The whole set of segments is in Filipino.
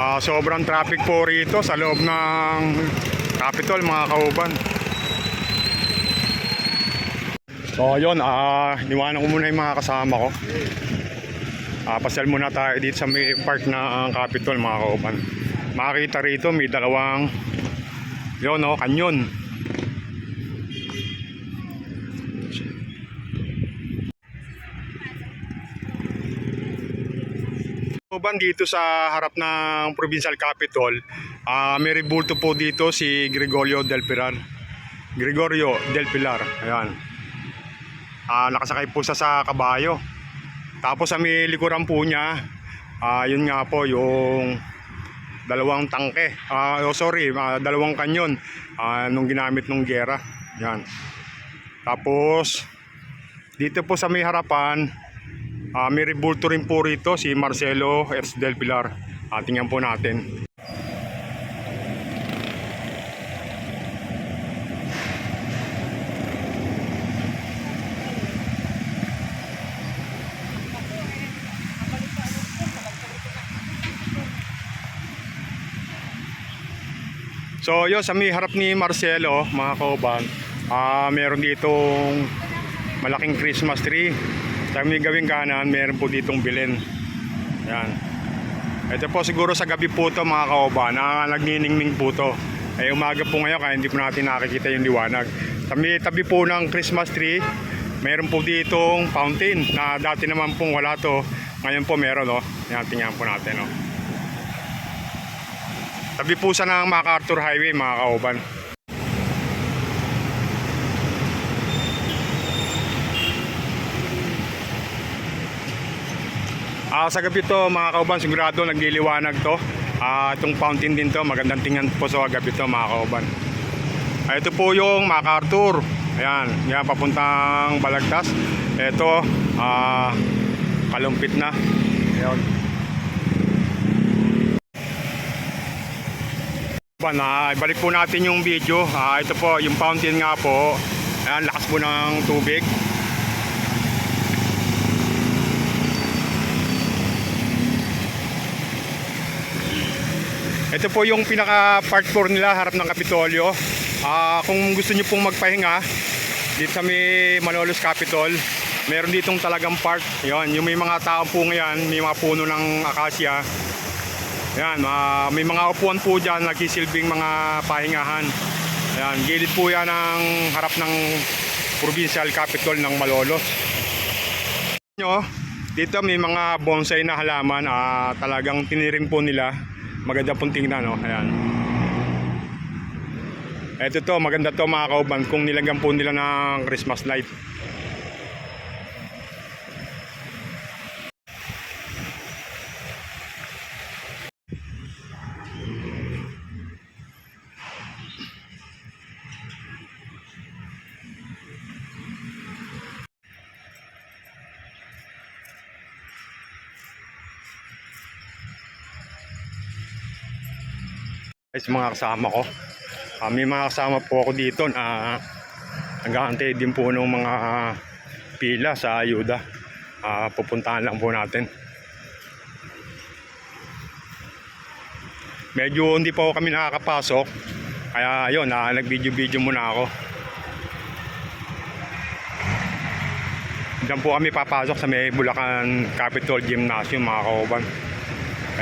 Sobrang traffic po rito sa loob ng Capitol, mga kauban. So yun, niwanan ko muna yung mga kasama ko. Pasyal muna tayo dito sa may park ng Capitol, mga kauban. Makikita rito may dalawang yun, kanyon. Kauban, dito sa harap ng Provincial Capitol, may rebulto po dito si Gregorio del Pilar. Ayan. Nakasakay po siya sa kabayo. Tapos sa may likuran po niya, yun nga po yung dalawang tangke. Dalawang kanyon nung ginamit nung giyera. Yan. Tapos dito po sa may harapan, may rebulto rin po rito si Marcelo S. del Pilar. Tingnan po natin. So yun, sa may harap ni Marcelo, mga kauban, meron ditong malaking Christmas tree. Sa may gawing kanan, meron po ditong bilin. Yan. Ito po siguro sa gabi po to, mga kauban, nagniningning po to. Umaga po ngayon kaya hindi po natin nakikita yung liwanag. Sa may tabi po ng Christmas tree, meron po ditong fountain na dati naman pong wala to. Ngayon po meron, Yan, tingnan po natin, Tabi po sa ng MacArthur Highway, mga kauban. Sa gabi to, mga kauban, sigurado nagliliwanag to. Itong fountain din to, magandang tingnan po sa gabi to, mga kauban. Ito po yung MacArthur. Ayan, yan papuntang Balagtas. Ito, kalumpit na. Ayan. Ibalik po natin yung video. Ito po, yung fountain nga po. Ayan, lakas po ng tubig. Ito po yung pinaka part 4 nila, harap ng Kapitolyo. Kung gusto nyo pong magpahinga dito sa may Malolos Capitol, meron ditong talagang park. Yan, yung may mga tao po ngayon, may mga puno ng akasya. Yan, may mga upuan po dyan, nagsisilbing mga pahingahan. Yan, gilid po yan ng harap ng Provincial Capitol ng Malolos. Dito may mga bonsai na halaman, talagang tinirim po nila. Maganda pong tingnan, Ayan. Ito to, maganda to, mga kauban, kung nilagyan po nila ng Christmas light. Guys, mga kasama ko, may mga kasama po ako dito na nag-aantay din po ng mga pila sa ayuda. Pupuntahan lang po natin. Medyo hindi po kami nakakapasok, kaya yun, nag-video muna ako. Diyan po kami papasok sa may Bulacan Capitol Gymnasium, mga kauban.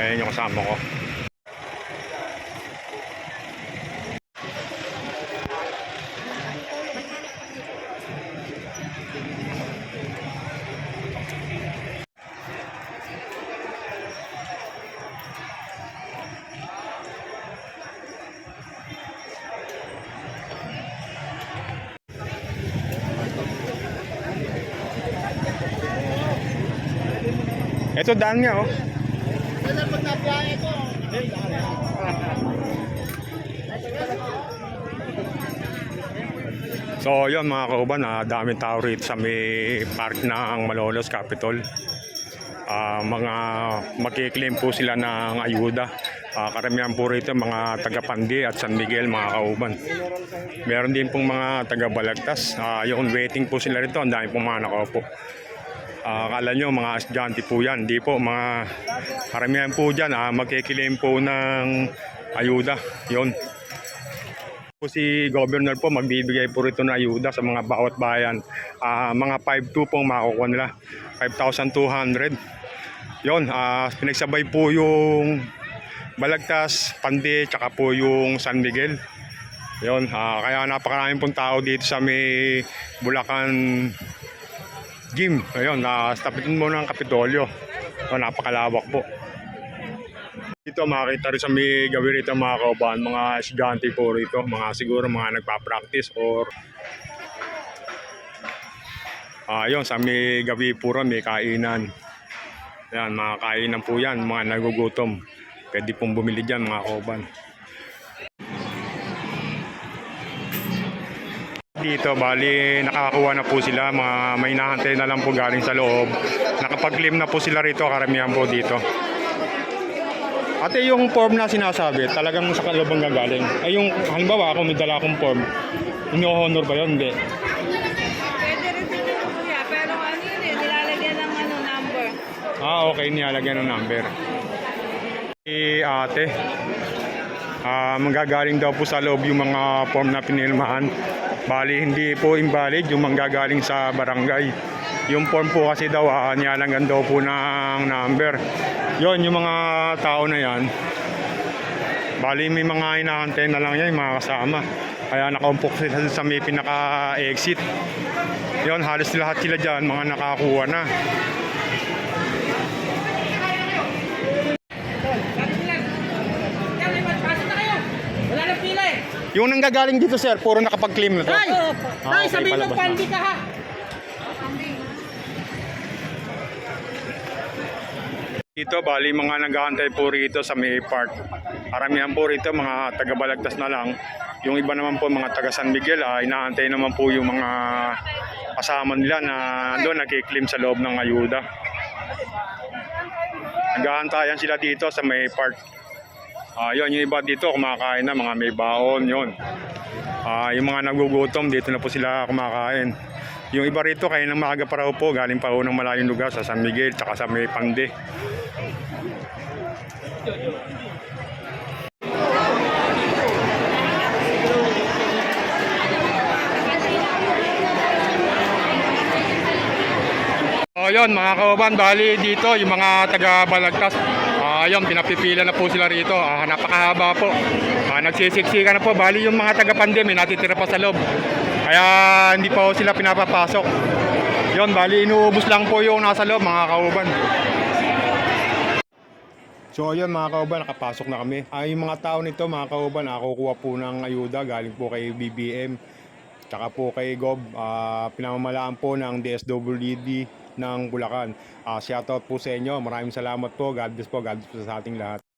Ayan yung kasama ko. Ito daan nga, So yun, mga kauban, daming tao rito sa may park ng Malolos Capitol. Mga magkiklaim po sila ng ayuda. Karamihan po rito mga taga-Pandi at San Miguel, mga kauban. Meron din pong mga taga-Balagtas. Yung waiting po sila rito, ang dami pong mga nakaupo. Akala nyo mga estudyante po yan. Hindi po, mga karamihan po dyan magkikilim po ng ayuda. Yon. Po si governor po magbibigay po rito ng ayuda sa mga bawat bayan. Mga 5,200 pong makukuha nila. 5,200. Yon, pinagsabay po yung Balagtas, Pande, tsaka po yung San Miguel. Yon, kaya napakaraming pong tao dito sa may Bulacan Gym. Ayun, tapitin mo ng Kapitolyo. So, napakalawak po. Dito makita rin sa may gawi rito mga kauban, mga estudyante po rito, mga siguro mga nagpa-practice or ayun, sa may gawi puro may kainan. Yan, mga kainan po yan, mga nagugutom. Pwede pong bumili dyan mga kauban. Dito, bali, nakakakuha na po sila, mga may nahantay na lang po galing sa loob. Nakapag-claim na po sila rito, karamihan po dito. Ate, yung form na sinasabi, talagang sa kaloob ang gagaling. Ay, yung, halimbawa, ako may dala akong form, ino-honor ba yun? Hindi. Pwede rin sila kuya, pero ano yun eh, nilalagyan ng number. Okay, nilalagyan ng number. Ate, manggagaling daw po sa loob yung mga form na pinirmahan. Bali, hindi po invalid yung manggagaling sa barangay. Yung form po kasi daw, nilalagyan daw po ng number. Yon, yung mga tao na yan, bali may mga inaantay na lang yan, yung mga kasama. Kaya nakaumpok sila sa may pinaka-exit. Yon, halos lahat sila dyan, mga nakakuha na. Wala nang pila eh. Yung nanggagaling dito sir, puro nakapag-claim na to. Ay! Ay, Okay, sabihin mo palabas na. pandi ka ha. Dito, bali mga naghahantay po rito sa may park. Karamihan po rito mga taga-Balagtas na lang. Yung iba naman po mga taga San Miguel, inaantay naman po yung mga kasama nila na doon nagkiklaim sa loob ng ayuda. Naghahantayan sila dito sa may park. Yun, yung iba dito kumakain na, mga may baon, yun. Yung mga nagugutom, dito na po sila kumakain. Yung iba rito, kaya nang maaga pa raw po, galing pa ho ng malayong lugar sa San Miguel, tsaka sa may Pande. Yun mga kauban, bali dito yung mga taga Balagtas, ayun, pinapipila na po sila rito. Napakahaba po. Nagsisiksika na po, bali yung mga taga Pande may natitira pa sa loob. Kaya hindi pa po sila pinapapasok. Yun, bali inuubos lang po yung nasa loob mga kauban. So ayun mga kauban, nakapasok na kami. Yung mga tao nito mga kauban, nakukuha po ng ayuda galing po kay BBM. Tsaka po kay Gob, pinamamalaan po ng DSWD ng Bulacan. Shoutout po sa inyo. Maraming salamat po. God bless po. God bless po sa ating lahat.